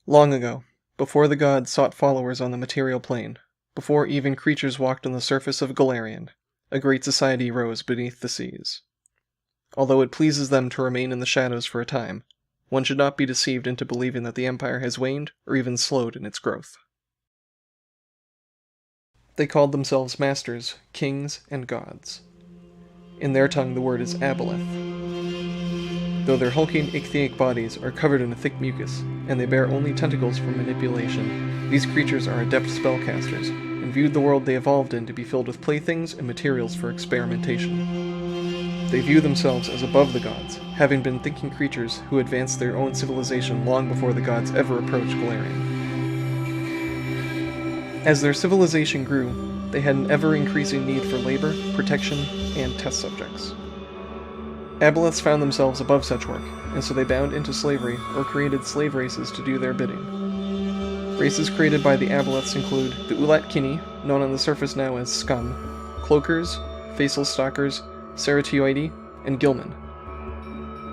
Long ago, before the gods sought followers on the material plane, before even creatures walked on the surface of Golarion, a great society rose beneath the seas. Although it pleases them to remain in the shadows for a time, one should not be deceived into believing that the empire has waned or even slowed in its growth. They called themselves masters, kings, and gods. In their tongue the word is Aboleth. Though their hulking ichthyic bodies are covered in a thick mucus, and they bear only tentacles for manipulation, these creatures are adept spellcasters, and viewed the world they evolved in to be filled with playthings and materials for experimentation. They view themselves as above the gods, having been thinking creatures who advanced their own civilization long before the gods ever approached Golarion. As their civilization grew, they had an ever-increasing need for labor, protection, and test subjects. Aboleths found themselves above such work, and so they bound into slavery or created slave races to do their bidding. Races created by the Aboleths include the Ulat-Kini, known on the surface now as Scum, Cloakers, Facial Stalkers, Ceratioidae, and Gilman.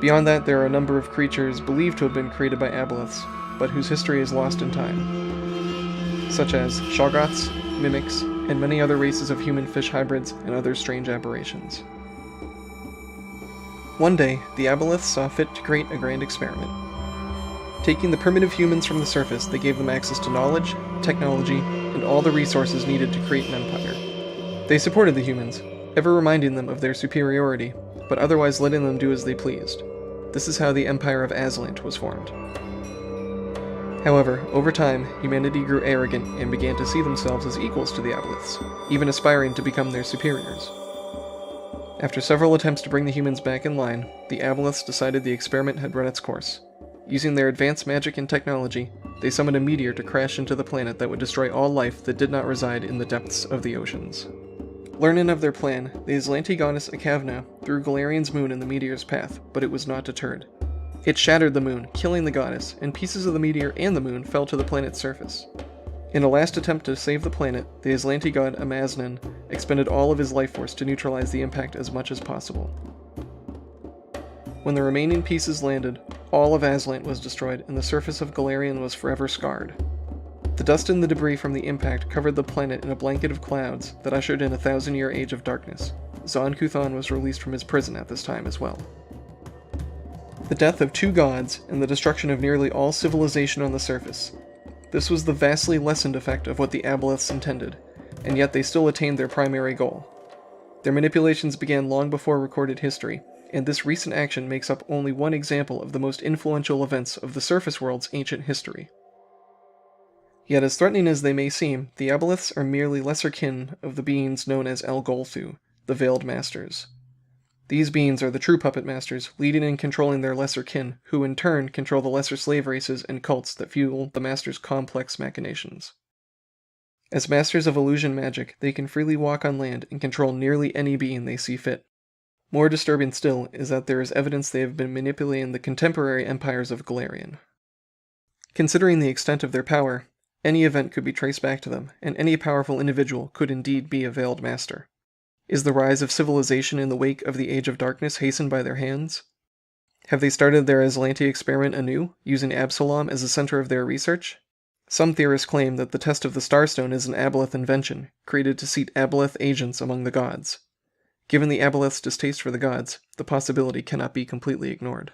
Beyond that, there are a number of creatures believed to have been created by Aboleths, but whose history is lost in time, such as Shoggoths, Mimics, and many other races of human-fish hybrids and other strange aberrations. One day, the Aboleths saw fit to create a grand experiment. Taking the primitive humans from the surface, they gave them access to knowledge, technology, and all the resources needed to create an empire. They supported the humans, ever reminding them of their superiority, but otherwise letting them do as they pleased. This is how the Empire of Aslant was formed. However, over time, humanity grew arrogant and began to see themselves as equals to the Aboleths, even aspiring to become their superiors. After several attempts to bring the humans back in line, the Aboleths decided the experiment had run its course. Using their advanced magic and technology, they summoned a meteor to crash into the planet that would destroy all life that did not reside in the depths of the oceans. Learning of their plan, the Aslanti goddess Akavna threw Golarion's moon in the meteor's path, but it was not deterred. It shattered the moon, killing the goddess, and pieces of the meteor and the moon fell to the planet's surface. In a last attempt to save the planet, the Aslanti god Amaznan expended all of his life force to neutralize the impact as much as possible. When the remaining pieces landed, all of Aslant was destroyed and the surface of Golarion was forever scarred. The dust and the debris from the impact covered the planet in a blanket of clouds that ushered in a 1,000-year age of darkness. Zon-Kuthon was released from his prison at this time as well. The death of 2 gods and the destruction of nearly all civilization on the surface. This was the vastly lessened effect of what the Aboleths intended, and yet they still attained their primary goal. Their manipulations began long before recorded history, and this recent action makes up only one example of the most influential events of the surface world's ancient history. Yet as threatening as they may seem, the Aboleths are merely lesser kin of the beings known as El-Golthu, the Veiled Masters. These beings are the true puppet masters, leading and controlling their lesser kin, who in turn control the lesser slave races and cults that fuel the masters' complex machinations. As masters of illusion magic, they can freely walk on land and control nearly any being they see fit. More disturbing still is that there is evidence they have been manipulating the contemporary empires of Golarion. Considering the extent of their power, any event could be traced back to them, and any powerful individual could indeed be a Veiled Master. Is the rise of civilization in the wake of the Age of Darkness hastened by their hands? Have they started their Aslanti experiment anew, using Absalom as the center of their research? Some theorists claim that the test of the Starstone is an Aboleth invention, created to seat Aboleth agents among the gods. Given the Aboleth's distaste for the gods, the possibility cannot be completely ignored.